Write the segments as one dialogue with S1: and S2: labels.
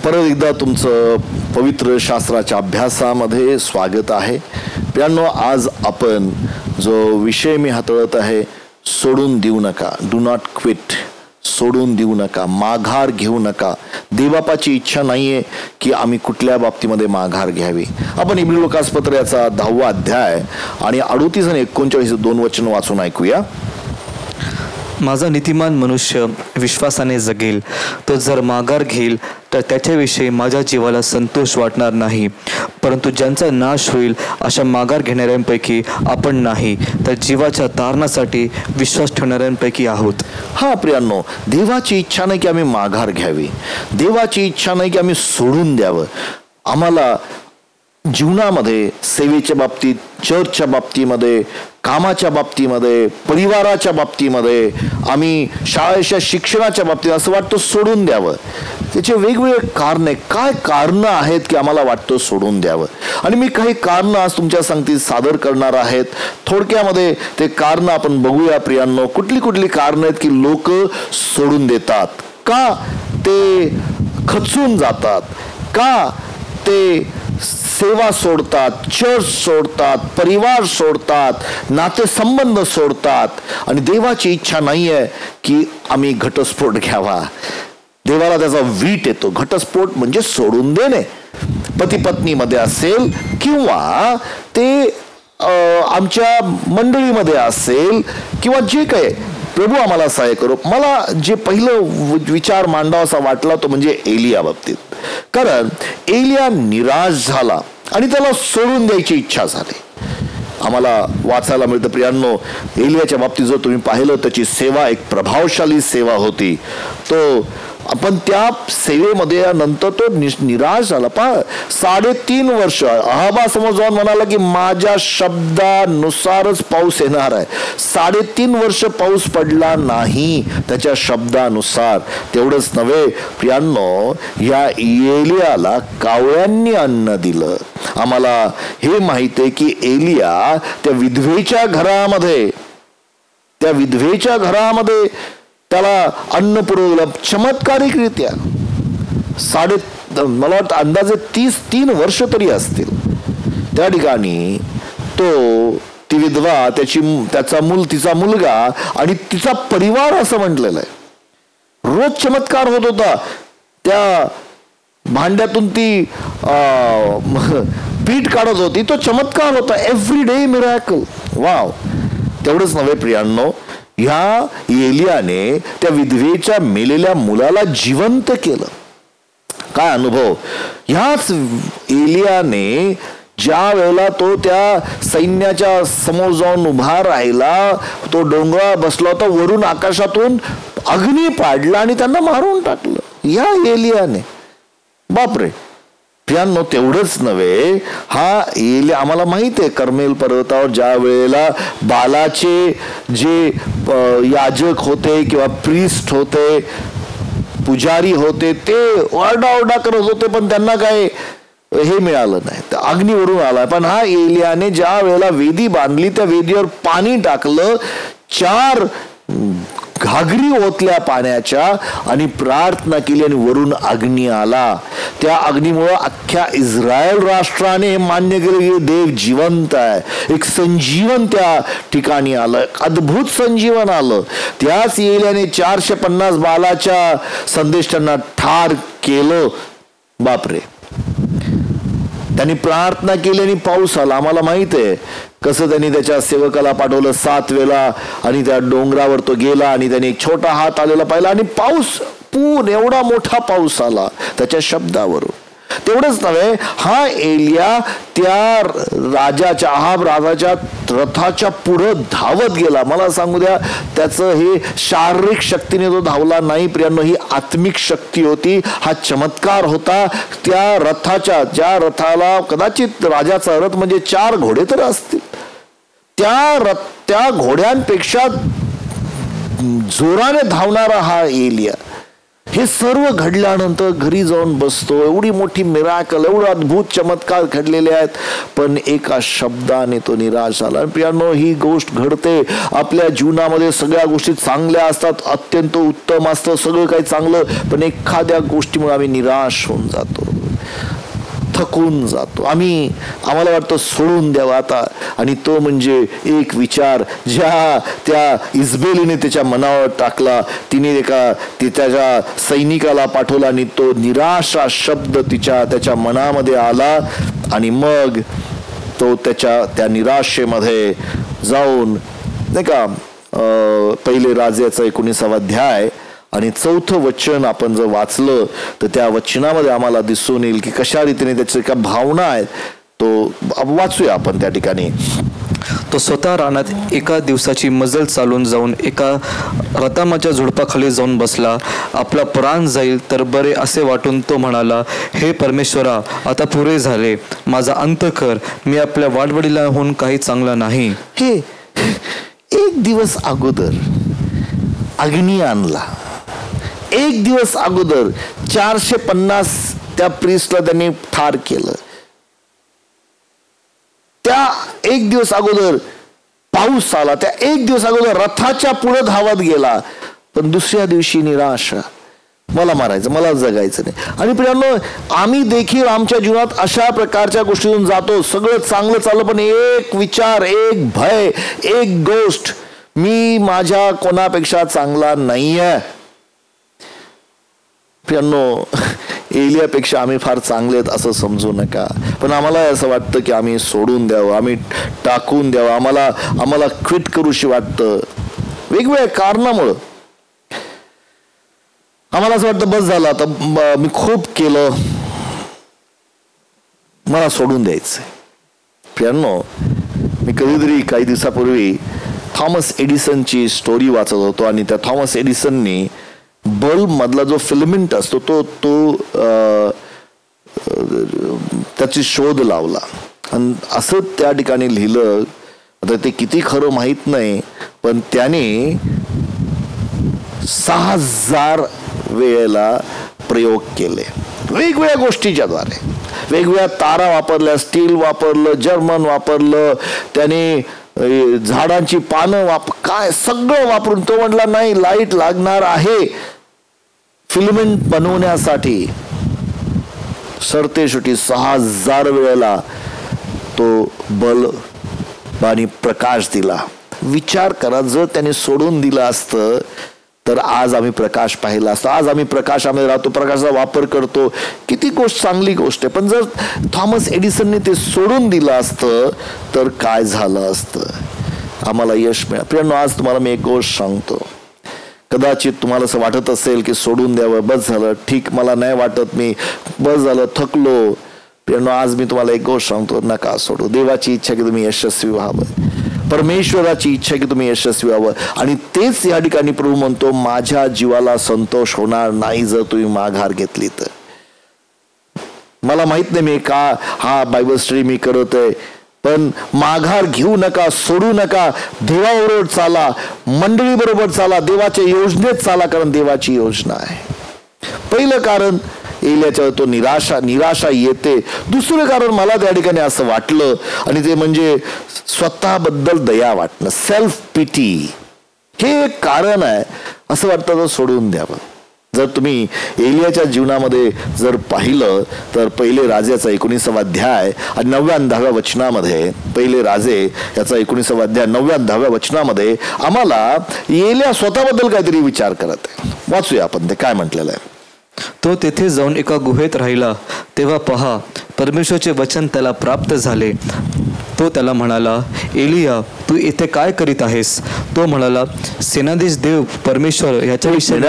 S1: परत एकदा तुमचं पवित्र शास्त्राच्या अभ्यासामध्ये स्वागत आहे. प्रियांनो, आज आपण जो विषय मी हाताळत आहे, सोडून देऊ नका, डू नॉट क्विट, सोडून देऊ नका, माघार घेऊ नका. देवबापाची इच्छा नाहीये की आम्ही कुठल्या बाबतीमध्ये माघार घ्यावी. आपण इब्री लोकासपत्र याचा 10वा अध्याय आणि 38 आणि 39 2 वचन वाचून ऐकूया.
S2: माझा नीतिमान मनुष्य विश्वासाने जगेल, तो जर माघार घेईल तर त्याच्याविषयी माझ्या जीवाला संतोष वाटणार नाही. परंतु ज्यांचा नाश होईल अशा माघार घेणाऱ्यांपैकी आपण नाही, तर जीवाच्या तारणासाठी विश्वास ठेवणाऱ्यांपैकी आहोत.
S1: हा प्रियांनो, देवाची इच्छा नाही की आम्ही माघार घ्यावी, देवाची इच्छा नाही की आम्ही सोडून द्यावं. आम्हाला जीवनामध्ये, सेवेच्या बाबतीत, चर्चच्या बाबतीमध्ये, कामाच्या बाबतीमध्ये, परिवाराच्या बाबतीमध्ये, आम्ही शाळेच्या शिक्षणाच्या बाबतीत असं वाटतं सोडून द्यावं. त्याचे वेगवेगळे कारणे, काय कारणं आहेत की आम्हाला वाटतं सोडून द्यावं. आणि मी काही कारणं आज तुमच्या संगतीत सादर करणार आहेत. थोडक्यामध्ये ते कारणं आपण बघूया प्रियांनो. कुठली कारणं आहेत की लोक सोडून देतात, का ते खचून जातात, का ते सेवा सोडतात, चर्च सोडतात, परिवार सोडतात, नातेसंबंध सोडतात. आणि देवाची इच्छा नाहीये की आम्ही घटस्फोट घ्यावा. देवाला त्याचा वीट येतो. घटस्फोट म्हणजे सोडून देणे. पती पत्नीमध्ये असेल किंवा ते आमच्या मंडळीमध्ये असेल किंवा जे काही. प्रभू आम्हाला सहाय्य करो. मला जे पहिलं विचार मांडावासा वाटला तो म्हणजे एलिया बाबतीत. कारण एलिया निराश झाला आणि त्याला सोडून द्यायची इच्छा झाली. आम्हाला वाचायला मिळतं प्रियांनो, एलियाच्या बाबतीत जर तुम्ही पाहिलं त्याची सेवा एक प्रभावशाली सेवा होती. तो आपण त्या सेवेमध्ये नंतर तो निराश झाला. 3.5 वर्ष अहाबासमोर जाऊन म्हणाला की माझ्या शब्दानुसारच पाऊस येणार आहे. 3.5 वर्ष पाऊस पडला नाही त्याच्या शब्दानुसार. तेवढंच नव्हे प्रियांनो, या एलियाला कावळ्यांनी अन्न दिलं. आम्हाला हे माहिती आहे की एलिया त्या विधवेच्या घरामध्ये त्याला अन्न पुरवलं चमत्कारिकरित्या. मला वाटतं अंदाजे 33 वर्ष तरी असतील. त्या ठिकाणी ती विधवा, तिचा मुलगा आणि तिचा परिवार असं म्हटलेलं आहे. रोज चमत्कार होत होता. त्या भांड्यातून ती पीठ काढत होती, तो चमत्कार होता. Every day miracle. वाव. तेवढंच नव्हे प्रियांनो, ह्या एलियाने त्या विधवेच्या मेलेल्या मुलाला जिवंत केलं. काय अनुभव. ह्याच एलियाने ज्या वेळेला तो त्या सैन्याच्या समोर जाऊन उभा राहिला, तो डोंगरावर बसला होता, वरून आकाशातून अग्नी पाडला आणि त्यांना मारून टाकलं. या एलियाने. बापरे. प्रियांनो, तेवढंच नव्हे, हा एलिया आम्हाला माहित आहे कर्मेल पर्वतावर ज्या वेळेला बालाचे जे याजक होते किंवा प्रीस्ट होते, पुजारी होते, ते ओरडा करत होते, पण त्यांना काय हे मिळालं नाही. तर अग्नीवरून आला. पण हा एलियाने ज्या वेळेला वेदी बांधली, त्या वेदीवर पाणी टाकलं, 4 घागरी ओतल्या पाण्याच्या आणि प्रार्थना केली आणि वरून अग्नी आला. त्या अग्नीमुळे अख्ख्या इस्रायल राष्ट्राने हे मान्य केलं की देव जिवंत आहे. एक संजीवन त्या ठिकाणी आलं, अद्भुत संजीवन आलं. त्याच एलियाने 450 बालाच्या संदेष्टांना ठार केलं. बापरे. त्यांनी प्रार्थना केली आणि पाऊस आला. आम्हाला माहित आहे कसं त्यांनी त्याच्या सेवकाला पाठवलं 7 वेळा आणि त्या डोंगरावर तो गेला आणि त्याने एक छोटा हात आलेला पाहिला आणि पाऊस, एवढा मोठा पाऊस आला त्याच्या शब्दावरून. तेवढंच नव्हे, हा एलिया त्या राजाच्या, अहाब राजाच्या रथाच्या पुढं धावत गेला. मला सांगू द्या, त्याचं हे शारीरिक शक्तीने तो धावला नाही प्रियांनो, ही आत्मिक शक्ती होती. हा चमत्कार होता. त्या रथाच्या, ज्या रथाला कदाचित राजाचा रथ म्हणजे 4 घोडे तर असतील, त्या घोड्यांपेक्षा जोराने धावणारा हा एलिया. हे सर्व घडल्यानंतर घरी जाऊन बसतो, एवढी मोठी मिराकल, एवढं अद्भुत चमत्कार घडलेले आहेत, पण एका शब्दाने तो निराश झाला. प्रियांनो, ही गोष्ट घडते आपल्या जीवनामध्ये. सगळ्या गोष्टी चांगल्या असतात, अत्यंत उत्तम असतं, सगळं काही चांगलं, पण एखाद्या गोष्टीमुळे आम्ही निराश होऊन जातो, थकून जातो. आम्हाला वाटतं सोडून द्यावा आता. आणि तो म्हणजे एक विचार ज्या त्या इजबेलीने त्याच्या मनावर टाकला. तिने त्याच्या सैनिकाला पाठवला आणि तो निराशा शब्द त्याच्या मनामध्ये आला. आणि मग तो त्या निराशेमध्ये जाऊन नाही का पहिले राजाचा 19 अध्याय आणि 4थं वचन आपण जर वाचलं तर त्या वचनामध्ये आम्हाला दिसून येईल की कशा रीतीने त्याच्या एका भावना आहेत. तो वाचूया आपण त्या ठिकाणी.
S2: तो स्वतः रानात एका दिवसाची मजल चालून जाऊन एका रतामाच्या झुडपाखाली जाऊन बसला. आपला प्राण जाईल तर बरे असे वाटून तो म्हणाला, हे परमेश्वरा, आता पुरे झाले, माझा अंत कर, मी आपल्या वाडवडिलांहून काही चांगला नाही.
S1: हे एक दिवस अगोदर अग्नी आणला, एक दिवस अगोदर 450 त्या प्रिस्टला त्यांनी ठार केलं, त्या एक दिवस अगोदर पाऊस आला, त्या एक दिवस अगोदर रथाच्या पुढे धावत गेला, पण दुसऱ्या दिवशी निराशा, मला मारायचं, मला जगायचं नाही. आणि प्रियांनो, आम्ही देखील आमच्या जीवनात अशा प्रकारच्या गोष्टीतून जातो. सगळं चांगलं चाललं, पण एक विचार, एक भय, एक गोष्ट, मी माझ्या कोणापेक्षा चांगला नाहीये. प्रियांनो, एलियापेक्षा आम्ही फार चांगले आहेत असं समजू नका, पण आम्हाला असं वाटतं की आम्ही सोडून द्यावं, आम्ही टाकून द्यावं, आम्हाला क्विट करूशी वाटतं वेगवेगळ्या कारणामुळं. आम्हाला असं वाटतं बस झालं आता, मी खूप केलं, मला सोडून द्यायचंय. प्रियांनो, मी कधीतरी काही दिवसापूर्वी थॉमस एडिसनची स्टोरी वाचत होतो आणि त्या थॉमस एडिसननी बल्ब मधला जो फिलामेंट असतो तो त्याची शोध लावला. आणि असं त्या ठिकाणी लिहिलं, आता ते किती खरं माहित नाही, पण त्याने 6000 वेळेला प्रयोग केले वेगवेगळ्या गोष्टीच्या द्वारे. वेगवेगळ्या तारा वापरल्या, स्टील वापरलं, जर्मन वापरलं, त्याने झाडांची पानं काय सगळं वापरून तो म्हटला नाही, लाईट लागणार आहे फिलामेंट बनवण्यासाठी. सरतेशेवटी 6000 वेळेला तो बल्ब आणि प्रकाश दिला. विचार करा, जर त्याने सोडून दिलं असतं तर आज आम्ही प्रकाश पाहिला असतो. आज आम्ही प्रकाशामध्ये राहतो, प्रकाशाचा वापर करतो, किती गोष्ट चांगली गोष्ट आहे. पण जर थॉमस एडिसनने ते सोडून दिलं असतं तर काय झालं असतं, आम्हाला यश मिळालं. प्रियांनो, आज तुम्हाला मी एक गोष्ट सांगतो, कदाचित तुम्हाला असं वाटत असेल की सोडून द्यावं, बस झालं, ठीक, मला नाही वाटत, मी बस झालं, थकलो. प्रियांनो, आज मी तुम्हाला एक गोष्ट सांगतो, नका सोडू. देवाची इच्छा की तुम्ही यशस्वी व्हावं, परमेश्वराची इच्छा की तुम्ही यशस्वी व्हावं. आणि तेच या ठिकाणी प्रभू म्हणतो, माझ्या जीवाला संतोष होणार नाही जर तुम्ही माघार घेतली तर. मला माहित नाही मी का हा बायबल स्टडी मी करत आहे, पण माघार घेऊ नका, सोडू नका, देवाबरोबर चाला, मंडळी बरोबर चाला, देवाच्या योजनेत चाला, कारण देवाची योजना आहे. पहिलं कारण एलियाच्या तो निराशा येते. दुसरं कारण मला त्या ठिकाणी असं वाटलं, आणि ते म्हणजे स्वतःबद्दल दया वाटणं, सेल्फ पिटी. हे एक कारण आहे. असं वाटतं तर सोडून द्यावं. जर तुम्ही एलियाच्या जीवनामध्ये जर पाहिलं तर पहिले राजाचा 19 अध्याय आणि 9 आणि 10 वचनामध्ये, पहिले राजे याचा 19 अध्याय 9 आणि 10 वचनामध्ये आम्हाला एलिया स्वतःबद्दल काहीतरी विचार करत आहे. वाचूया आपण ते काय म्हटलेलं आहे.
S2: तो तेथे जाऊन एका गुहेत राहिला, तेव्हा पहा, परमेश्वराचे वचन त्याला प्राप्त झाले. तो त्याला म्हणाला, एलिया, तू इथे काय करीत आहेस? तो म्हणाला, सेनाधीश देव परमेश्वर ह्याच्याविषयी.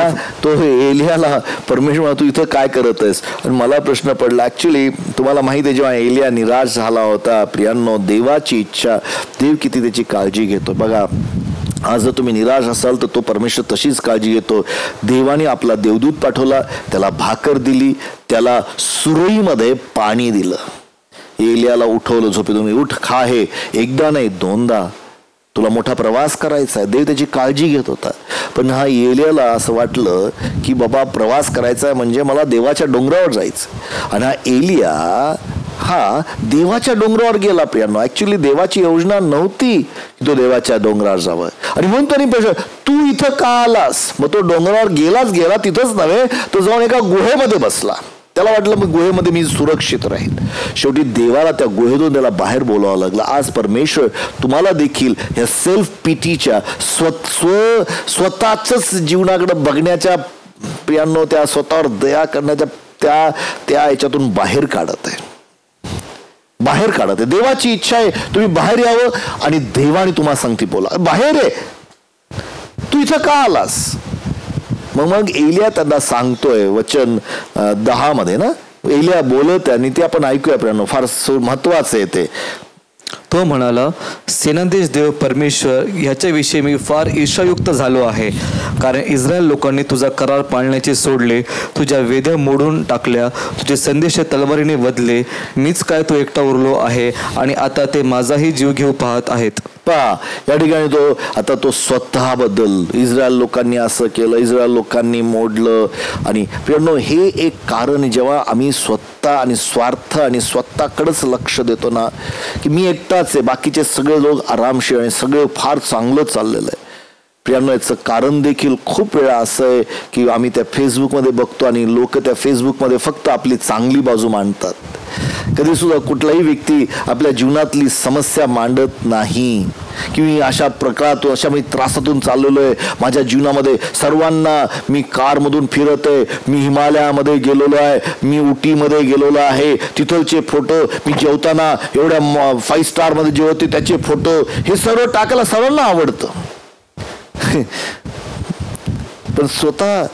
S1: तो एलियाला परमेश्वर, तू इथं काय करत आहेस? आणि मला प्रश्न पडला. ऍक्च्युली तुम्हाला माहिती आहे, जेव्हा एलिया निराश झाला होता, प्रियांनो, देवाची इच्छा, देव किती त्याची काळजी घेतो बघा. आज जर तुम्ही निराश असाल तर तो परमेश्वर तशीच काळजी घेतो. देवाने आपला देवदूत पाठवला, त्याला भाकर दिली, त्याला सुरईमध्ये पाणी दिलं, एलियाला उठवलं झोपेतून, उठ, खा. हे एकदा नाही, दोनदा. तुला मोठा प्रवास करायचा आहे. देव त्याची काळजी घेत होता. पण हा एलियाला असं वाटलं की बाबा प्रवास करायचा आहे म्हणजे मला देवाच्या डोंगरावर जायचं. आणि हा एलिया हा देवाच्या डोंगरावर गेला. प्रियांनो, ऍक्च्युली देवाची योजना नव्हती की तो देवाच्या डोंगरावर जावं. आणि म्हणून त्यांनी प्रश्न, तू इथं का आलास? मग तो डोंगरावर गेला. तिथंच नव्हे, तो जाऊन एका गुहेमध्ये बसला. त्याला वाटलं मग गुहेमध्ये मी सुरक्षित राहील. शेवटी देवाला त्या गुहेतून त्याला बाहेर बोलावं लागलं. आज परमेश्वर तुम्हाला देखील ह्या सेल्फ पिटीच्या स्वतःच जीवनाकडे बघण्याच्या प्रियांनो, त्या स्वतःवर दया करण्याच्या त्या याच्यातून बाहेर काढत आहे. देवाची इच्छा आहे तुम्ही बाहेर यावं आणि देवाने तुम्हाला सांगते बोला, बाहेर आहे, तू इथं का आलास? मग एलिया त्यांना सांगतोय वचन 10 मध्ये ना, एलिया बोलत आणि ते आपण ऐकूया प्रियांनो, फार महत्वाचं आहे ते.
S2: तो म्हणाला, सेनाधीश देव परमेश्वर ह्याच्याविषयी मी फार ईर्ष्यायुक्त झालो आहे, कारण इस्रायल लोकांनी तुझा करार पाळण्याचे सोडले, तुझ्या वेद्या मोडून टाकल्या, तुझे संदेश तलवारीने वधले. मीच काय तो एकटा उरलो आहे आणि आता ते माझाही जीव घेऊ पाहत आहेत.
S1: पहा, या ठिकाणी तो स्वतःबद्दल, इस्रायल लोकांनी असं केलं, इस्रायल लोकांनी मोडलं. आणि प्रियांनो, हे एक कारण जेव्हा आम्ही स्वतः आणि स्वार्थ आणि स्वतःकडेच लक्ष देतो ना, की मी एकटाच आहे, बाकीचे सगळे लोक आरामशीर आणि सगळे फार चांगलं चाललेलं आहे. प्रियांनो, याचं कारण देखील खूप वेळा असं आहे की आम्ही त्या फेसबुकमध्ये बघतो आणि लोक त्या फेसबुकमध्ये फक्त आपली चांगली बाजू मांडतात. कधी सुद्धा कुठलाही व्यक्ती आपल्या जीवनातली समस्या मांडत नाही की मी अशा प्रकारातून, अशा मी त्रासातून चाललेलो आहे, माझ्या जीवनामध्ये सर्वांना मी कारमधून फिरत आहे, मी हिमालयामध्ये गेलेलो आहे, मी उटीमध्ये गेलेलो आहे, तिथलचे फोटो, मी जेवताना एवढ्या 5 स्टारमध्ये जेवते त्याचे फोटो, हे सर्व टाकायला सर्वांना आवडतं. पण स्वतः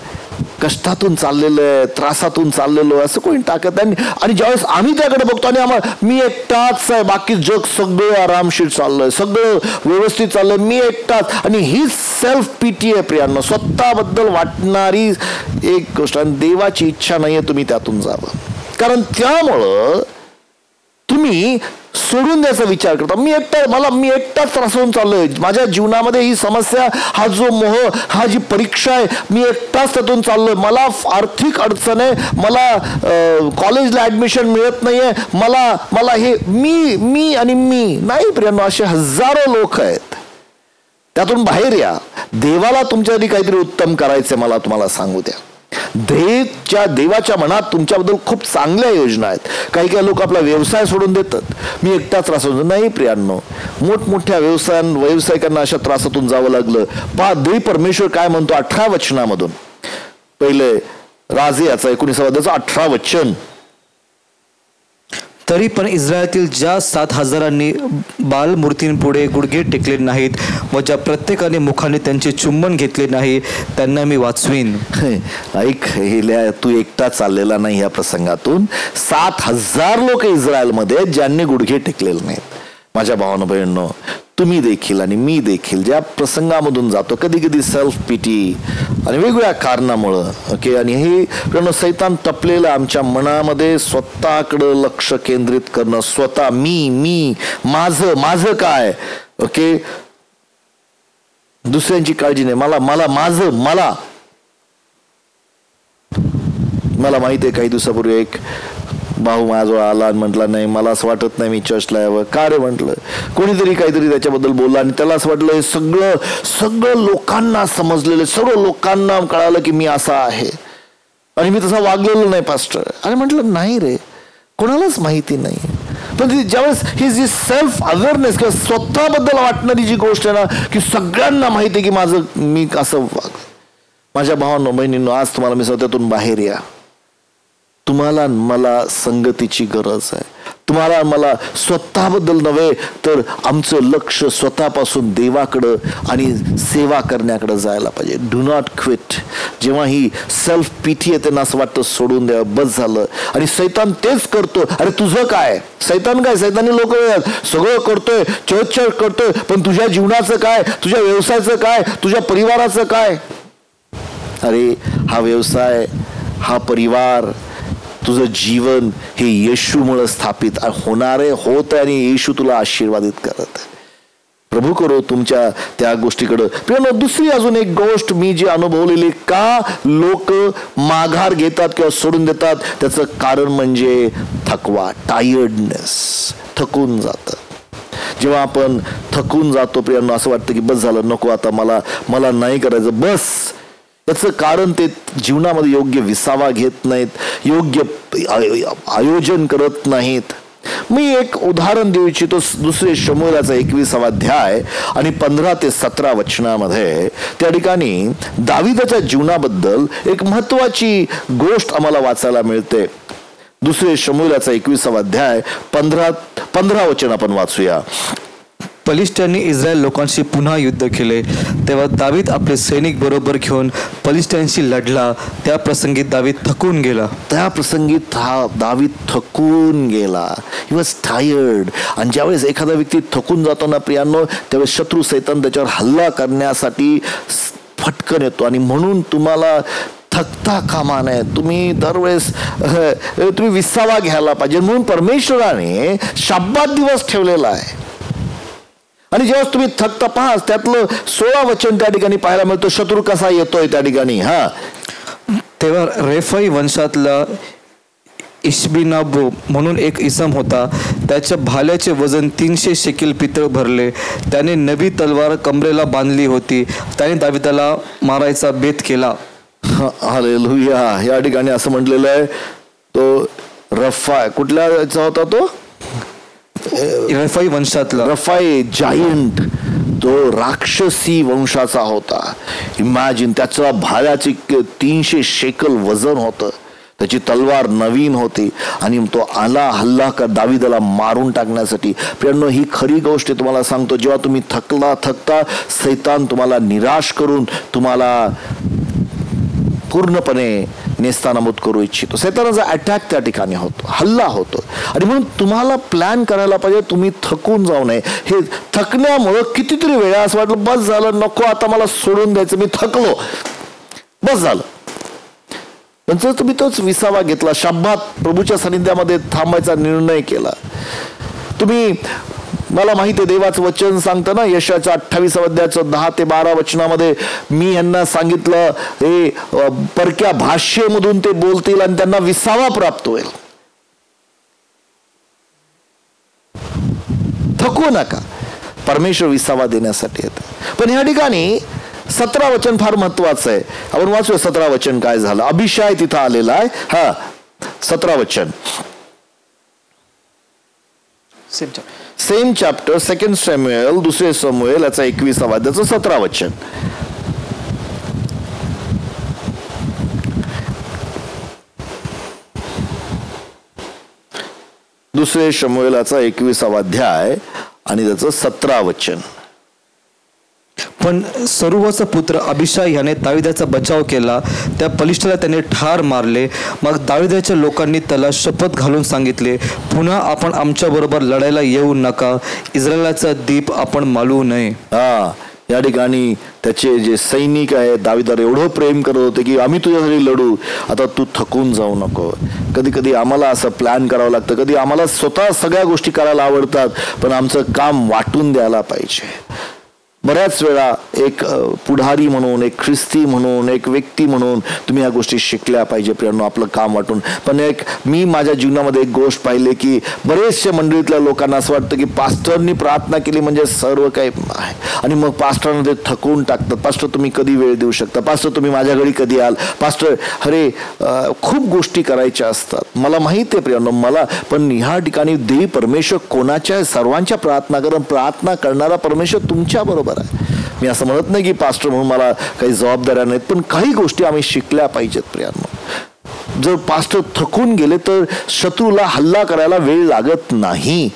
S1: कष्टातून चाललेलं आहे, त्रासातून चाललेलो आहे असं कोणी टाकत नाही. आणि ज्यावेळेस आम्ही त्याकडे बघतो आणि आम्हाला मी एकटाच आहे, बाकी जग सगळं आरामशीर चाललंय, सगळं व्यवस्थित चाललंय, मी एकटाच. आणि ही सेल्फ पिटी आहे प्रियांनो, स्वतःबद्दल वाटणारी एक गोष्ट. आणि देवाची इच्छा नाहीये तुम्ही त्यातून जावं, कारण त्यामुळं तुम्ही सोडून द्यायचा विचार करता. मी एकटाच त्रासून चाललोय, माझ्या जीवनामध्ये ही समस्या, हा जो मोह, हा जी परीक्षा आहे, मी एकटाच त्यातून चाललोय, मला आर्थिक अडचण आहे, मला कॉलेजला ऍडमिशन मिळत नाहीये, मला हे मी नाही प्रियांनो, असे हजारो लोक आहेत. त्यातून बाहेर या. देवाला तुमच्यासाठी काहीतरी उत्तम करायचंय. मला तुम्हाला सांगू द्या, देवाच्या मनात तुमच्याबद्दल खूप चांगल्या योजना आहेत. काही लोक आपला व्यवसाय सोडून देतात, मी एकटा त्रासातून. नाही प्रियांनो, मोठमोठ्या व्यावसायिकांना अशा त्रासातून जावं लागलं. देव परमेश्वर काय म्हणतो 18 वचनामधून, पहिले राजे याचा 19 18 वचन.
S2: तरी पण इस्रायलातील ज्या 7,000 बाल मूर्तींपुढे गुडघे टेकले नाहीत व ज्या प्रत्येकाने मुखाने त्यांचे चुंबन घेतले नाही, त्यांना मी वाचवीन.
S1: ऐक, तू एकटा चाललेला नाही. या प्रसंगातून 7,000 लोक इस्रायलमध्ये ज्यांनी गुडघे टेकलेले नाहीत. माझ्या भावांनो बहिणींनो, तुम्ही देखील आणि मी देखील ज्या प्रसंगामधून जातो, कधी कधी सेल्फ पिटी आणि वेगवेगळ्या कारणामुळं, ओके, आणि हे सैतान टपलेलं आमच्या मनामध्ये स्वतःकडे लक्ष केंद्रित करणं, स्वतः मी माझं काय, ओके, दुसऱ्यांची काळजी नाही, मला माहिती आहे. काही दिवसापूर्वी एक भाऊ माझ्याजवळ आला आणि म्हटला, नाही मला असं वाटत नाही मी चर्चला यावं. का रे म्हटलं, कोणीतरी काहीतरी त्याच्याबद्दल बोलला आणि त्याला असं वाटलं हे सगळं लोकांना समजलेलं, सर्व लोकांना कळालं की मी असा आहे आणि मी तसा वागलेलो नाही पास्टर. आणि म्हटलं नाही रे, कोणालाच माहिती नाही. पण ज्यावेळेस ही जी सेल्फ अवेअरनेस किंवा स्वतःबद्दल वाटणारी जी गोष्ट आहे ना, की सगळ्यांना माहिती आहे की मी असं वाग. माझ्या भावांनो बहिणींनो, आज तुम्हाला मी त्यातून बाहेर या. तुम्हाला मला संगतीची गरज आहे. तुम्हाला मला स्वतःबद्दल नव्हे तर आमचं लक्ष स्वतःपासून देवाकडं आणि सेवा करण्याकडे जायला पाहिजे. Do not quit. जेव्हा ही सेल्फ पिटी येते ना, असं वाटतं सोडून द्या, बस झालं. आणि सैतान तेच करतो. अरे तुझं काय, सैतानी लोक सगळं करतोय, चर्च करतोय, पण तुझ्या जीवनाचं काय, तुझ्या व्यवसायाचं काय, तुझ्या परिवाराचं काय? अरे हा व्यवसाय, हा परिवार, तुझं जीवन हे येशूमुळे स्थापित होणारे होत आहे आणि येशू तुला आशीर्वादित करत आहे. प्रभू करो तुमच्या त्या गोष्टीकडं. प्रिय, दुसरी अजून एक गोष्ट मी जी अनुभवलेली, का लोक माघार घेतात किंवा सोडून देतात, त्याचं कारण म्हणजे थकवा, टायर्डनेस. थकून जातं. जेव्हा आपण थकून जातो प्रियांनो, असं वाटतं की बस झालं, नको आता, मला नाही करायचं, बस. याचं कारण ते जीवनामध्ये योग्य विसावा घेत नाहीत, योग्य आयोजन करत नाहीत. मी एक उदाहरण देऊ इच्छितो. दुसरे शमूएलाचा 21वा अध्याय आणि 15 ते 17 वचनामध्ये त्या ठिकाणी दाविदाच्या जीवनाबद्दल एक महत्वाची गोष्ट आम्हाला वाचायला मिळते. दुसरे शमूएलाचा 21वा अध्याय 15 वचन आपण वाचूया.
S2: पलिष्ठ्यांनी इस्रायल लोकांशी पुन्हा युद्ध केले. तेव्हा दावीद आपले सैनिक बरोबर घेऊन पलिष्ठ्यांशी लढला. त्या प्रसंगी दावीद थकून गेला.
S1: दावीद थकून गेला. He was tired. आणि ज्यावेळेस एखादा व्यक्ती थकून जातो ना प्रियांनो, त्यावेळेस शत्रू सैतान त्याच्यावर हल्ला करण्यासाठी फटकन येतो. आणि म्हणून तुम्हाला थकता कामा नये. तुम्ही दरवेळेस तुम्ही विसावा घ्यायला पाहिजे. म्हणून परमेश्वराने शब्बात दिवस ठेवलेला आहे. आणि जेव्हा तुम्ही थकता पहा, त्यातलं 16 वचन त्या ठिकाणी पाहायला मिळतो. शत्रू कसा येतोय त्या ठिकाणी.
S2: तेव्हा रेफाई वंशातला इशबिनाबो म्हणून एक इसम होता. त्याच्या भाल्याचे वजन 300 शेकेल पितळ भरले. त्याने नवी तलवार कमरेला बांधली होती. त्याने दाविदाला मारायचा बेत केला.
S1: हालेलुया. या ठिकाणी असं म्हटलेलं आहे, तो रफाय कुठल्या याचा होता, तो
S2: रफाई वंशातला.
S1: रफाई जायंट, तो राक्षसी वंशाचा होता. इमॅजिन, त्याचा भाल्याचे 300 शेकल वजन होतं. त्याची तलवार नवीन होती आणि तो आला हल्ला दाविदाला मारून टाकण्यासाठी. प्रियांनो, ही खरी गोष्ट तुम्हाला सांगतो. जेव्हा तुम्ही थकता, सैतान तुम्हाला निराश करून तुम्हाला पूर्णपणे नेस्तानाबूद करू इच्छितो. सैतानाचा अटॅक त्या ठिकाणी होतो, हल्ला होतो. आणि म्हणून तुम्हाला प्लॅन करायला पाहिजे, तुम्ही थकून जाऊ नये. हे थकण्यामुळं कितीतरी वेळा असं वाटलं, बस झालं, नको आता, मला सोडून द्यायचं, मी थकलो, बस झालं. पण जर तुम्ही तोच विसावा घेतला, शब्दात प्रभूच्या सानिध्यामध्ये थांबायचा निर्णय केला, तुम्ही, मला माहिती आहे देवाचं वचन सांगतं ना, यशाच्या 28 अध्यायाचं 10 ते 12 वचनामध्ये, मी यांना सांगितलं हे परक्या भाषेमधून ते बोलतील आणि त्यांना विसावा प्राप्त होईल. थकू नका, परमेश्वर विसावा देण्यासाठी येतं. पण ह्या ठिकाणी 17 वचन फार महत्वाचं आहे. आपण वाचूया 17 वचन काय झालं. अभिषाय तिथं आलेला आहे. 17 वचन, सेम चॅप्टर, 2 शमूएल, दुसरे शमूएल याचा 21वा अध्यायाचं 17 वचन. दुसरे शमूएलाचा 21वा अध्याय आणि त्याचं 17 वचन.
S2: पण सरूवाचा पुत्र अभिषाय याने दाविदाचा बचाव केला. त्या पलिष्ठाला त्याने ठार मारले. मग दाविदाच्या लोकांनी त्याला शपथ घालून सांगितले, पुन्हा आपण आमच्या बरोबर लढायला येऊ नका. इस्रायलाचा दीप आपण मालवू नये.
S1: या ठिकाणी त्याचे जे सैनिक आहेत दाविदावर एवढं प्रेम करत होते की आम्ही तुझ्यासाठी लढू, आता तू थकून जाऊ नको. कधी कधी आम्हाला असं प्लॅन करावं लागतं. कधी आम्हाला स्वतः सगळ्या गोष्टी करायला आवडतात, पण आमचं काम वाटून द्यायला पाहिजे. बऱ्याच वेळा एक पुढारी म्हणून, एक ख्रिस्ती म्हणून, एक व्यक्ती म्हणून तुम्ही या गोष्टी शिकल्या पाहिजे प्रियांनो, आपलं काम वाटून. पण मी माझ्या जीवनामध्ये एक गोष्ट पाहिली की बरेचशा मंडळीतल्या लोकांना असं वाटतं की पास्टरनी प्रार्थना केली म्हणजे सर्व काही आहे, आणि मग पास्टरने ते थकवून टाकतात. पास्टर तुम्ही कधी वेळ देऊ शकता, पास्टर तुम्ही माझ्या घरी कधी याल, पास्टर अरे खूप गोष्टी करायच्या असतात. मला माहिती आहे प्रियांनो मला, पण ह्या ठिकाणी देवी परमेश्वर कोणाच्या, सर्वांच्या प्रार्थना करणारा परमेश्वर तुमच्या बरोबर. मी असं म्हणत नाही की पास्टर म्हणून मला काही जबाबदाऱ्या नाहीत, पण काही गोष्टी आम्ही शिकल्या पाहिजेत प्रियांनो. जर पास्टर थकून गेले तर शत्रूला हल्ला करायला वेळ लागत नाही.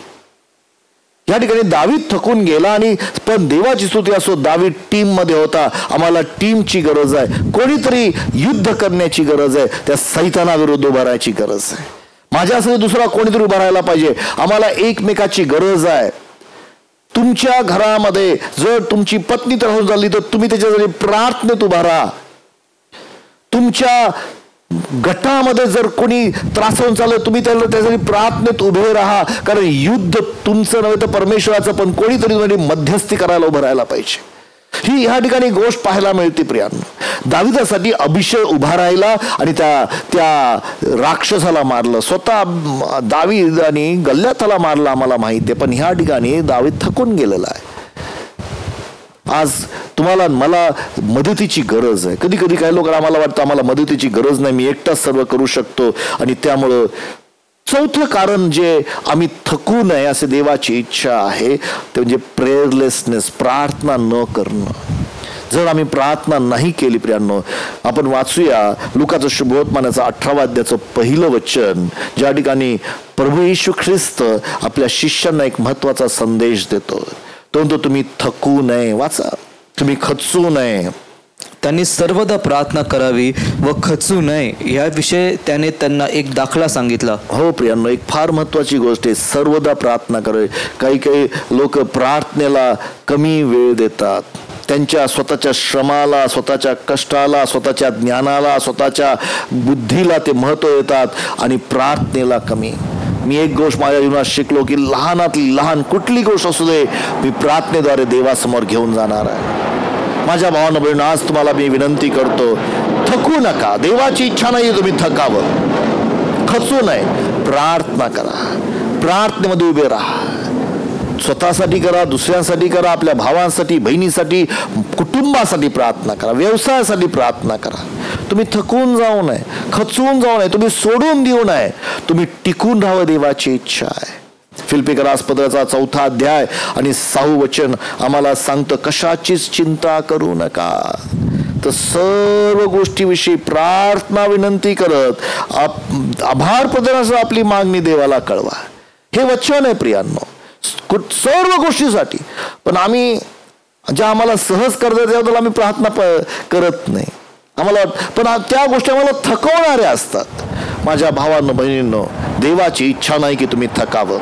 S1: या ठिकाणी दावीद थकून गेला, आणि पण देवाची स्तुती असो, दावीद टीम मध्ये होता. आम्हाला टीमची गरज आहे, कोणीतरी युद्ध करण्याची गरज आहे, त्या सैतानाविरुद्ध उभा राहायची गरज आहे. माझ्यासाठी दुसरा कोणीतरी उभा राहायला पाहिजे. आम्हाला एकमेकाची गरज आहे. तुमच्या घरामध्ये जर तुमची पत्नी त्रास झाली तर तुम्ही त्याच्यासाठी प्रार्थनेत उभा राहा. तुमच्या गटामध्ये जर कोणी त्रासून चाललं, तुम्ही त्यासाठी प्रार्थनेत उभे राहा, कारण युद्ध तुमचं नव्हे तर परमेश्वराचं, पण कोणीतरी मध्यस्थी करायला उभं राहायला पाहिजे. ही ह्या ठिकाणी गोष्ट पाहायला मिळते प्रियांनो. दाविदासाठी अभिषय उभा राहिला आणि त्या राक्षसाला मारलं. स्वतः दावीद आणि गल्ल्याथाला मारला आम्हाला माहिती आहे, पण ह्या ठिकाणी दावीद थकून गेलेला आहे. आज तुम्हाला मला मदतीची गरज आहे. कधी कधी काही लोकांना आम्हाला वाटतं आम्हाला मदतीची गरज नाही, मी एकटाच सर्व करू शकतो. आणि त्यामुळं चौथं कारण जे आम्ही थकू नये असे देवाची इच्छा आहे ते म्हणजे प्रेयरलेसनेस, प्रार्थना न करणं. जर आम्ही प्रार्थना नाही केली प्रियांनो, आपण वाचूया लुकाचं शुभवर्तमानाचं 18व्या अध्यायाचं पहिलं वचन, ज्या ठिकाणी प्रभू येशू ख्रिस्त आपल्या शिष्यांना एक महत्वाचा संदेश देतो. तो तुम्ही थकू नये. वाचा, तुम्ही खचू नये.
S2: त्यांनी सर्वदा प्रार्थना करावी व खचू नये याविषयी त्याने त्यांना एक दाखला सांगितला.
S1: हो प्रियांनो, एक फार महत्वाची गोष्ट आहे, सर्वदा प्रार्थना करावी. काही काही लोक प्रार्थनेला कमी वेळ देतात. त्यांच्या स्वतःच्या श्रमाला, स्वतःच्या कष्टाला, स्वतःच्या ज्ञानाला, स्वतःच्या बुद्धीला ते महत्व देतात आणि प्रार्थनेला कमी. मी एक गोष्ट माझ्या जीवनात शिकलो की लहानातली लहान कुठली गोष्ट असू दे, मी प्रार्थनेद्वारे देवासमोर घेऊन जाणार आहे. माझ्या भावांनो बहिणींनो, आज तुम्हाला मी विनंती करतो, थकू नका. देवाची इच्छा नाही तुम्ही थकावं, खचू नये. प्रार्थना करा, प्रार्थनेमध्ये उभे राहा. स्वतःसाठी करा, दुसऱ्यांसाठी करा, आपल्या भावांसाठी, बहिणीसाठी, कुटुंबासाठी प्रार्थना करा, व्यवसायासाठी प्रार्थना करा. तुम्ही थकून जाऊ नये, खचून जाऊ नये, तुम्ही सोडून देऊ नये, तुम्ही टिकून राहावं, देवाची इच्छा आहे. फिलिप्पीकरास पत्राचा 4था अध्याय आणि 6वं वचन आम्हाला सांगतं, कशाचीच चिंता करू नका, तर सर्व गोष्टीविषयी प्रार्थना विनंती करत आभार प्रदर्शनासह आपली मागणी देवाला कळवा. हे वचन आहे प्रियांनो, सर्व गोष्टीसाठी. पण आम्ही ज्या आम्हाला सहज करतात त्याबद्दल आम्ही प्रार्थना करत नाही. आम्हाला पण त्या गोष्टी आम्हाला थकवणाऱ्या असतात. माझ्या भावांनो बहिणींनो, देवाची इच्छा नाही की तुम्ही थकावं,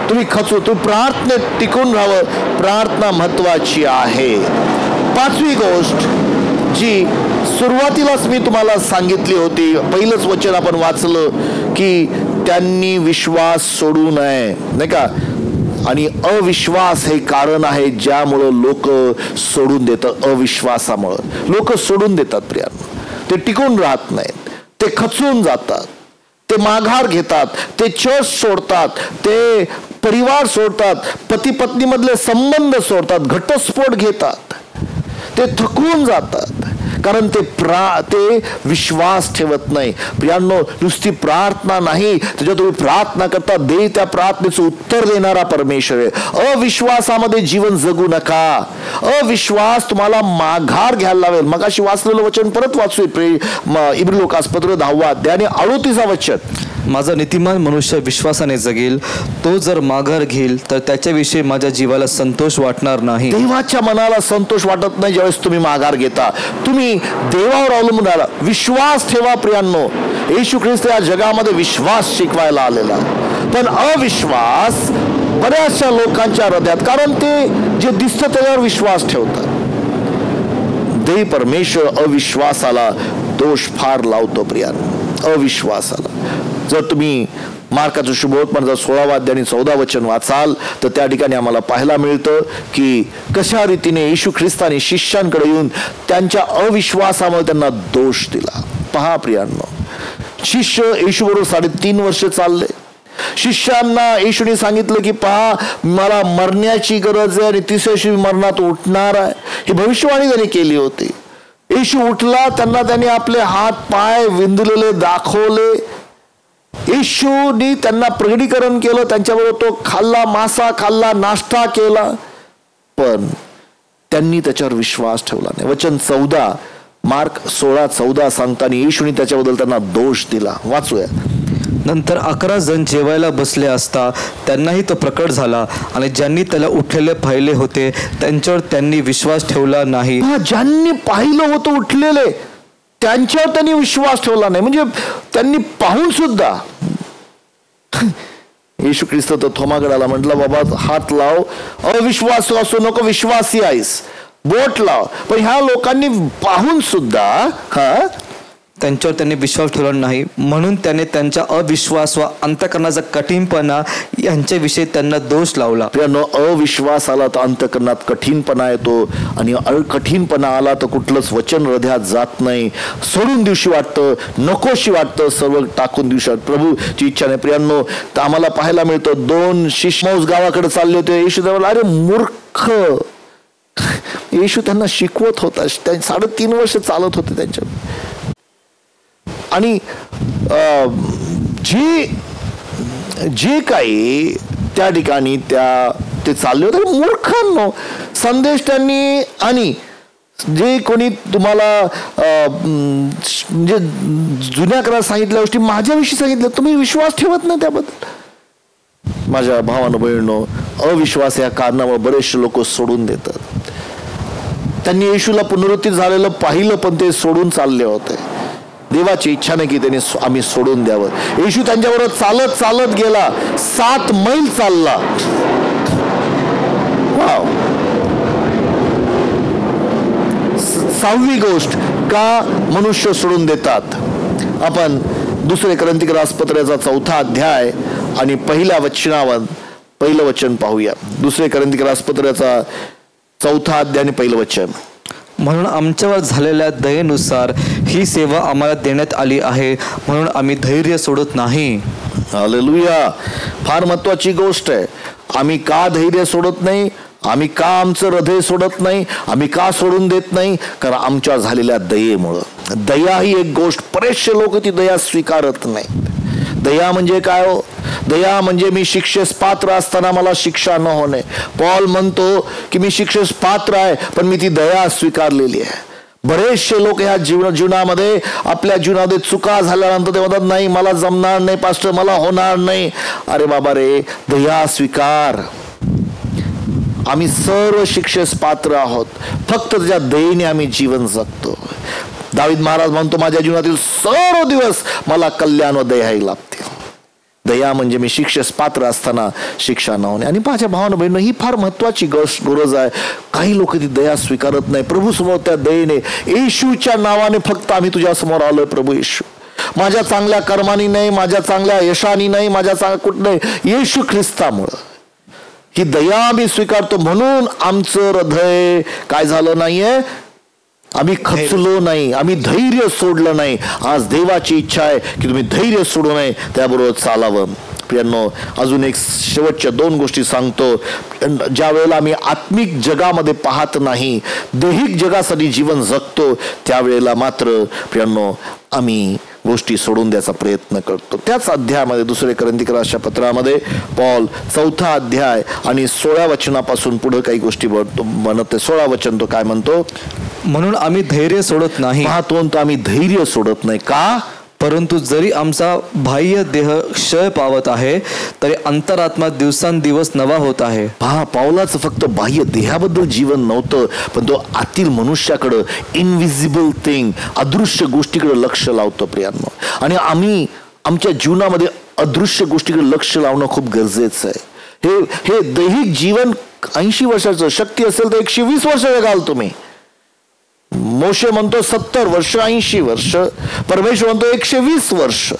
S1: तुम्ही खचू. तुम्ही प्रार्थनेत टिकून राहावं. प्रार्थना महत्वाची आहे. 5वी गोष्ट जी सुरुवातीलाच मी तुम्हाला सांगितली होती, पहिलंच वचन आपण वाचलं की त्यांनी विश्वास सोडू नये, नाही का. आणि अविश्वास हे कारण आहे ज्यामुळं लोक सोडून देतात. अविश्वासामुळं लोक सोडून देतात प्रियांनो. ते टिकून राहत नाहीत, ते खचून जातात, ते माघार घेतात, ते चर्च सोडतात, ते परिवार सोडतात, पती पत्नी मधले संबंध सोडतात, घटस्फोट घेतात, ते थकून जातात, कारण ते विश्वास ठेवत नाही. प्रियांनो, नुसती प्रार्थना नाही, त्याच्यात तुम्ही प्रार्थना करता, दे त्या प्रार्थनेचं उत्तर देणारा परमेश्वर आहे. अविश्वासामध्ये जीवन जगू नका. अविश्वास तुम्हाला माघार घ्यायला लावेल. मगाशी वाचलेलं वचन परत वाचू, इब्री लोकास पत्र 10वा अध्याय आणि 38वा वचन,
S2: माझा नीतिमान मनुष्य विश्वासाने जगेल, तो जर माघार घेईल तर त्याच्याविषयी माझ्या जीवाला संतोष वाटणार नाही.
S1: देवाच्या मनाला संतोष वाटत नाही ज्यावेळेस तुम्ही माघार घेता. तुम्ही देवावर अवलंबून राहिला. विश्वास ठेवा प्रियांनो. येशू ख्रिस्त या जगामध्ये विश्वास शिकवायला आलेला, पण अविश्वास बऱ्याचशा लोकांच्या हृदयात, कारण ते जे दिसतं त्याच्यावर विश्वास ठेवतात. देव परमेश्वर अविश्वासाला दोष फार लावतो प्रियांनो, अविश्वासाला. जर तुम्ही मार्काचं शुभवर्तमानाचा 16वा अध्याय आणि 14 वचन वाचाल तर त्या ठिकाणी आम्हाला पाहायला मिळतं की कशा रीतीने येशू ख्रिस्ताने शिष्यांकडे येऊन त्यांच्या अविश्वासामुळे त्यांना दोष दिला. पहा प्रियांनो, शिष्य येशू बरोबर 3.5 वर्ष चालले. शिष्यांना येशूने सांगितलं की पहा, मला मरण्याची गरज आहे आणि 3ऱ्या दिवशी मरणात उठणार आहे. ही भविष्यवाणी त्यांनी केली होती. येशू उठला, त्यांनी आपले हात पाय विंधलेले दाखवले. येशूनी त्यांना प्रगटीकरण केलं, त्यांच्याबरोबर तो खाल्ला, मासा खाल्ला, नाश्ता केला, पण त्यांनी त्याच्यावर विश्वास ठेवला नाही. वचन 14 मार्क 16:14 सांगताना येशूनी त्याच्याबद्दल त्यांना दोष दिला. वाचूया.
S2: नंतर 11 जण जेवायला बसले असता त्यांनाही तो प्रकट झाला आणि ज्यांनी त्याला उठलेले पाहिले होते त्यांच्यावर त्यांनी विश्वास ठेवला नाही.
S1: ज्यांनी पाहिलं होतं उठलेले त्यांच्यावर त्यांनी विश्वास ठेवला नाही. म्हणजे त्यांनी पाहून सुद्धा. येशू ख्रिस्त तर थोमाकडे आला, म्हटलं बाबा हात लाव, अविश्वास असो नको, विश्वासी आहेस, बोट लाव. पण ह्या लोकांनी पाहून सुद्धा
S2: त्यांच्यावर त्यांनी विश्वास ठेवला नाही, म्हणून त्याने त्यांच्या अविश्वास व अंतःकरणाचा कठीणपणा यांच्याविषयी त्यांना दोष लावला.
S1: अविश्वास आला तर अंतःकरणात कठीणपणा येतो, आणि कठीणपणा आला तर कुठलंच वचन हृदयात जात नाही. सोडून दिवशी वाटतं, नकोशी वाटतं, सर्व टाकून दिवशी प्रभूची इच्छा नाही. प्रियांनो, तर आम्हाला पाहायला मिळतं 2 शिष्य मौज गावाकडे चालले होते. येशू देवाला, अरे मूर्ख, येशू त्यांना शिकवत होता. 3.5 वर्ष चालत होते त्यांच्या. आणि जे काही त्या ठिकाणी ते चालले होते, मूर्खांनो, संदेश त्यांनी, आणि जे कोणी तुम्हाला म्हणजे जुन्या काळात सांगितल्या गोष्टी माझ्याविषयी सांगितल्या, तुम्ही विश्वास ठेवत नाही त्याबद्दल. माझ्या भावानं बहिणींनो, अविश्वास या कारणामुळे बरेचसे लोक सोडून देतात. त्यांनी येशूला पुनरुत्थित झालेलं पाहिलं, पण ते सोडून चालले होते. देवाची इच्छा नाही की त्यांनी आम्ही सोडून द्यावं. येशू त्यांच्याबरोबर चालत चालत गेला, 7 मैल चालला. वाव. 6वी गोष्ट, का मनुष्य सोडून देतात. आपण 2 कोरिन्थीकरास पत्राचा 4था अध्याय आणि पहिलं वचन पाहूया. 2 कोरिन्थीकरास पत्राचा 4था अध्याय आणि पहिलं वचन.
S2: म्हणून आमच्यावर झालेल्या दयेनुसार ही सेवा आम्हाला देण्यात आली आहे, म्हणून आम्ही धैर्य सोडत नाही.
S1: हालेलुया. फार महत्वाची गोष्ट आहे. आम्ही का धैर्य सोडत नाही, आम्ही का आमचं हृदय सोडत नाही, आम्ही का सोडून देत नाही, कारण आमच्या झालेल्या दयेमुळं. दया ही एक गोष्ट, बरेचसे लोक ती दया स्वीकारत नाही. दया म्हणजे काय हो? दया म्हणजे मी शिक्षेस पात्र असताना मला शिक्षा न होणे. पॉल म्हणतो की मी शिक्षेस पात्र आहे, पण मी ती दया स्वीकारलेली आहे. बरेचसे लोक ह्या जीवनामध्ये आपल्या जीवनामध्ये चुका झाल्यानंतर ते म्हणतात, नाही मला जमणार नाही पास्टर, मला होणार नाही. अरे बाबा रे, दया स्वीकार. आम्ही सर्व शिक्षेस पात्र आहोत, फक्त त्याच्या दयेने आम्ही जीवन जगतो. दावीद महाराज म्हणतो, माझ्या जीवनातील सर्व दिवस मला कल्याण व दया लाभतील. दया म्हणजे मी शिक्षेस पात्र असताना शिक्षा न होणे. आणि माझ्या भावानं बहिणीनं, ही फार महत्वाची गरज आहे. काही लोक ती दया स्वीकारत नाही. प्रभू समोर त्या दयेने, येशूच्या नावाने फक्त आम्ही तुझ्या समोर आलोय प्रभू येशू. माझ्या चांगल्या कर्मानी नाही, माझ्या चांगल्या यशानी नाही, माझ्या कुठं नाही, येशू ख्रिस्तामुळं ही दया मी स्वीकारतो. म्हणून आमचं हृदय काय झालं नाहीये, आम्ही खचलो नाही, आम्ही धैर्य सोडलं नाही. आज देवाची इच्छा आहे की तुम्ही धैर्य सोडू नये, त्याबरोबर चालावं. प्रियांनो, अजून एक शेवटच्या 2 गोष्टी सांगतो. ज्या वेळेला आम्ही आत्मिक जगामध्ये पाहत नाही, दैहिक जगासाठी जीवन जगतो, त्यावेळेला मात्र प्रियांनो आम्ही गोष्टी सोडून द्यायचा प्रयत्न करतो. त्याच अध्यायामध्ये 2 कोरिन्थीकराच्या पत्रामध्ये पॉल 4था अध्याय आणि 16 वचनापासून पुढे काही गोष्टी म्हणत. 16 वचन तो काय म्हणतो,
S2: म्हणून आम्ही धैर्य सोडत नाही.
S1: पाहतो तो आम्ही धैर्य सोडत नाही. का?
S2: परंतु जरी आमचा बाह्य देह क्षय पावत आहे, तरी अंतरात्मा दिवसांदिवस नवा होत आहे.
S1: पहा, पावलाचं फक्त बाह्य देहाबद्दल जीवन नव्हतं, पण तो आतील मनुष्याकडं, इनविजिबल थिंग, अदृश्य गोष्टीकडे लक्ष लावतो प्रियांनो. आणि आम्ही आमच्या जीवनामध्ये अदृश्य गोष्टीकडे लक्ष लावणं खूप गरजेचं आहे. हे दैहिक जीवन 80 वर्षाचं, शक्ती असेल तर 120 वर्ष जगाल तुम्ही. मोशे म्हणतो 70 वर्ष, 80 वर्ष. परमेश्वर म्हणतो 120 वर्ष.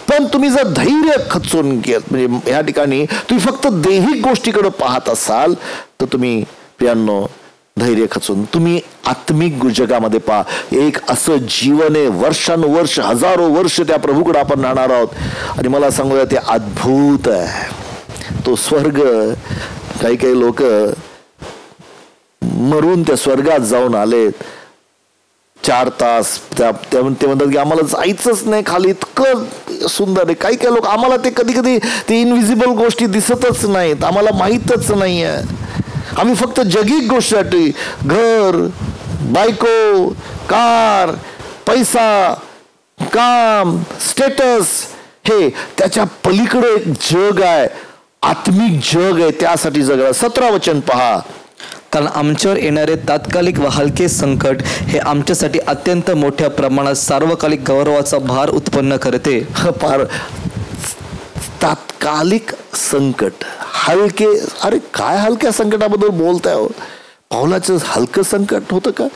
S1: पण तुम्ही जर धैर्य खचून घेत, म्हणजे या ठिकाणी तुम्ही फक्त दैहिक गोष्टीकडे पाहत असाल, तर तुम्ही प्रियांनो धैर्य खचून तुम्ही आत्मिक जगामध्ये पहा. एक असं जीवन आहे, वर्षानुवर्ष, हजारो वर्ष त्या प्रभूकडे आपण राहणार आहोत. आणि मला सांगूया, ते अद्भुत आहे तो स्वर्ग. काही लोक मरून त्या स्वर्गात जाऊन आलेत. 4 तास ते म्हणतात की आम्हाला जायचंच नाही खाली, इतकं सुंदर आहे. काही लोक, आम्हाला ते कधी ते इनविजिबल गोष्टी दिसतच नाहीत, आम्हाला माहीतच नाही आहे. आम्ही फक्त जगिक गोष्टीसाठी, घर, बायको, कार, पैसा, काम, स्टेटस, हे त्याच्या पलीकडे एक जग आहे, आत्मिक जग आहे, त्यासाठी जगला. 17 वचन पहा.
S2: कारण आमच्यावर येणारे तात्कालिक व हलके संकट हे आमच्यासाठी अत्यंत मोठ्या प्रमाणात सार्वकालिक गौरवाचा भार उत्पन्न करते.
S1: तात्कालिक संकट, हलके, अरे काय हलक्या संकटाबद्दल बोलताय हो? पावलाचं हलकं संकट होतं का?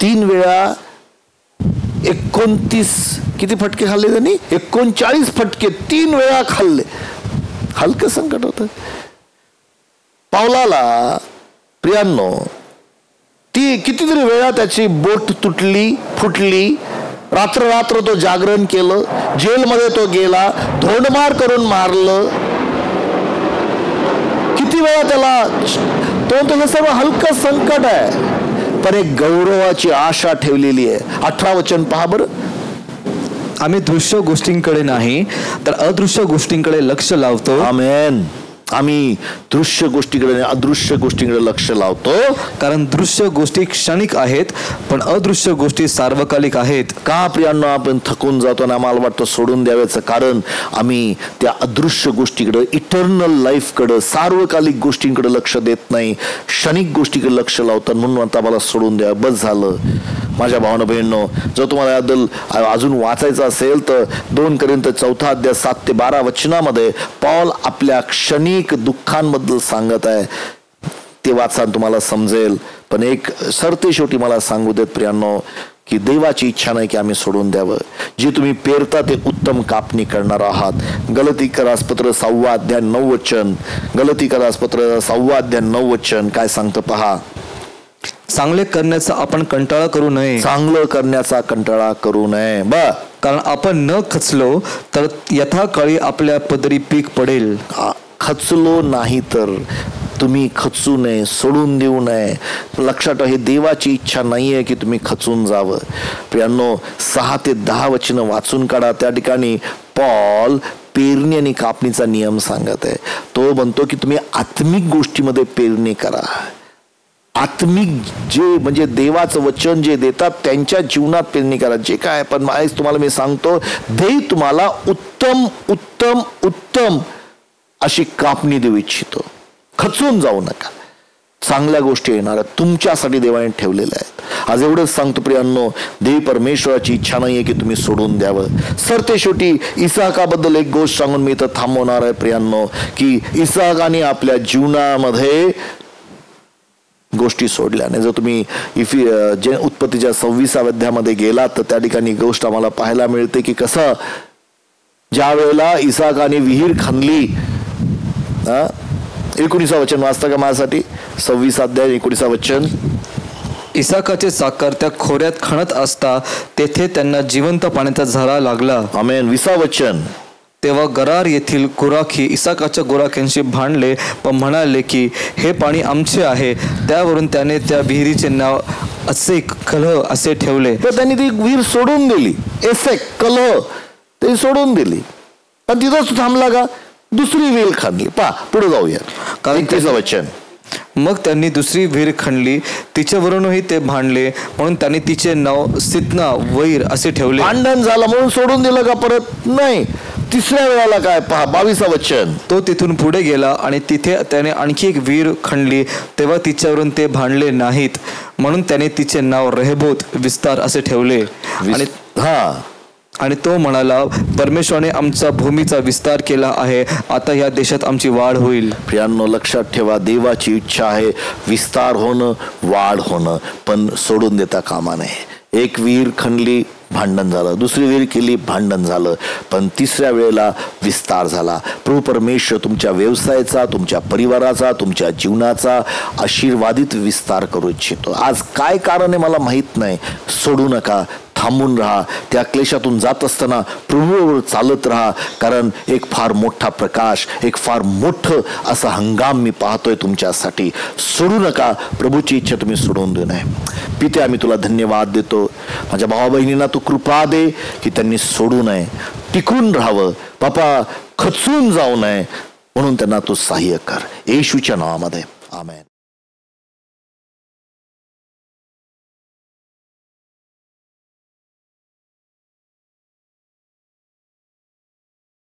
S1: 3 वेळा 29 किती फटके खाल्ले त्यांनी? 39 फटके 3 वेळा खाल्ले. हलकं संकट होतं. पावलाला प्रियांनो ती कितीतरी वेळा त्याची बोट तुटली, फुटली. रात्र तो जागरण केलं, जेलमध्ये तो गेला, धोंडमार करून मारलं. किती वेळा त्याला तो हे सर्व हलकं संकट आहे, पण एक गौरवाची आशा ठेवलेली आहे. 18 वचन पहा बरं.
S2: आम्ही दृश्य गोष्टींकडे नाही तर अदृश्य गोष्टींकडे लक्ष लावतो.
S1: आमेन. आम्ही दृश्य गोष्टीकडे अदृश्य गोष्टीकडे लक्ष लावतो,
S2: कारण दृश्य गोष्टी क्षणिक आहेत पण अदृश्य गोष्टी सार्वकालिक आहेत.
S1: का प्रियांनो आपण थकून जातो आणि आम्हाला वाटतं सोडून द्यावेचं? कारण आम्ही त्या अदृश्य गोष्टीकडे, इटर्नल लाईफकडे, सार्वकालिक गोष्टींकडे लक्ष देत नाही, क्षणिक गोष्टीकडे लक्ष लावतात. म्हणून आता मला सोडून द्या, बस झालं. माझ्या भावना बहिणींनो, जर तुम्हाला याबद्दल अजून वाचायचं असेल तर 2 कोरिंथ 4 अध्याय 7 ते 12 वचनामध्ये पौल आपल्या क्षणिक दुःखांबद्दल सांगत आहे. ते वाचा तुम्हाला समजेल. पण एक सरते शेवटी मला सांगू देत प्रियांनो, की देवाची इच्छा नाही की आम्ही सोडून द्यावं. जे तुम्ही पेरता ते उत्तम कापणी करणार आहात. गलतीकरासपत्र 6 अध्याय 9 वचन. गलतीकरासपत्र 6 अध्याय 9 वचन काय सांगतं पहा.
S2: चांगले करण्याचा आपण कंटाळा करू नये.
S1: चांगलं करण्याचा कंटाळा करू नये.
S2: कारण आपण न खचलो तर यथाकाळी आपल्या पदरी पीक पडेल.
S1: खचलो नाही तर तुम्ही खचू नये, सोडून देऊ नये. लक्षात ठेवा, ही देवाची इच्छा नाहीये की तुम्ही खचून जावं. प्रियांनो 6 ते 10 वचन वाचून काढा. त्या ठिकाणी पॉल पेरणी आणि कापणीचा नियम सांगत आहे. तो म्हणतो की तुम्ही आत्मिक गोष्टीमध्ये पेरणी करा. आत्मिक जे म्हणजे देवाचं वचन जे देतात त्यांच्या जीवनात पेरणी करा. जे काय पण तुम्हाला मी सांगतो, देव तुम्हाला उत्तम उत्तम उत्तम अशी कापणी देऊ इच्छितो. खचून जाऊ नका. चांगल्या गोष्टी येणार तुमच्यासाठी देवाने ठेवलेल्या आहेत. आज एवढंच सांगतो प्रियांनो, देव परमेश्वराची इच्छा नाहीये की तुम्ही सोडून द्यावं. सरते शेवटी इसाकाबद्दल एक गोष्ट सांगून मी इथं थांबवणार आहे प्रियांनो, की इसाकाने आपल्या जीवनामध्ये गोष्टी सोडल्याने. जर तुम्ही जे उत्पत्तीच्या 26व्या अध्यायामध्ये गेलात तर त्या ठिकाणी गोष्ट आम्हाला पाहायला मिळते की कसं ज्या वेळेला इसाकाने विहीर खणली. 19 वचन वाचता का माझ्यासाठी? 26 अध्याय 19 वचन.
S2: इसाकाचे चाकर त्या खोऱ्यात खणत असता तेथे त्यांना जिवंत पाण्याचा झरा लागला.
S1: आमेन. 20 वचन.
S2: तेव्हा गरार येथील गुराखी इसाकाच्या गुराख्यांशी भांडले व म्हणाले की हे पाणी आमचे आहे. त्यावरून त्याने त्या विहिरीचे नाव असेक कलह असे ठेवले.
S1: तर त्यांनी ती विहीर सोडून दिली. एसेक कलह ते सोडून दिली. पण तिथंच थांबला का? दुसरी विहीर खाल्ली. पहा पुढे जाऊया. 21 वचन.
S2: मग त्यांनी दुसरी विहीर खणली, तिच्यावरूनही ते भांडले, म्हणून त्यांनी तिचे नाव सितना वैर असे ठेवले.
S1: भांडण झालं म्हणून सोडून दिलं का? परत नाही. तिसऱ्या वेळेला काय पहा 22 वचन.
S2: तो तिथून पुढे गेला आणि तिथे त्याने आणखी एक विहीर खणली. तेव्हा तिच्यावरून ते भांडले नाहीत, म्हणून त्याने तिचे नाव रेहबोत विस्तार असे ठेवले. आणि तो म्हणाला, परमेश्वराने आमचा भूमीचा विस्तार केला आहे, आता या देशात आमची वाढ होईल.
S1: प्रियांनो लक्षात ठेवा, देवाची इच्छा आहे विस्तार होणं, वाढ होणं, पण सोडून देता कामा नये. एक विहीर खणली, भांडण झालं. दुसरी विहीर केली, भांडण झालं. पण तिसऱ्या वेळेला विस्तार झाला. प्रभू परमेश्वर तुमच्या व्यवसायाचा, तुमच्या परिवाराचा, तुमच्या जीवनाचा आशीर्वादित विस्तार करू इच्छितो. आज काय कारण आहे मला माहित नाही. सोडू नका, थांबून राहा. त्या क्लेशातून जात असताना प्रभूवर चालत राहा, कारण एक फार मोठा प्रकाश, एक फार मोठं असा हंगाम मी पाहतोय तुमच्यासाठी. सोडू नका. प्रभूची इच्छा तुम्ही सोडून देऊ नये. पिते, आम्ही तुला धन्यवाद देतो. माझ्या भावा बहिणींना तू कृपा दे की त्यांनी सोडू नये, टिकून राहावं. बापा, खचून जाऊ नये म्हणून त्यांना तू सहाय्य कर. येशूच्या नावामध्ये आमेन.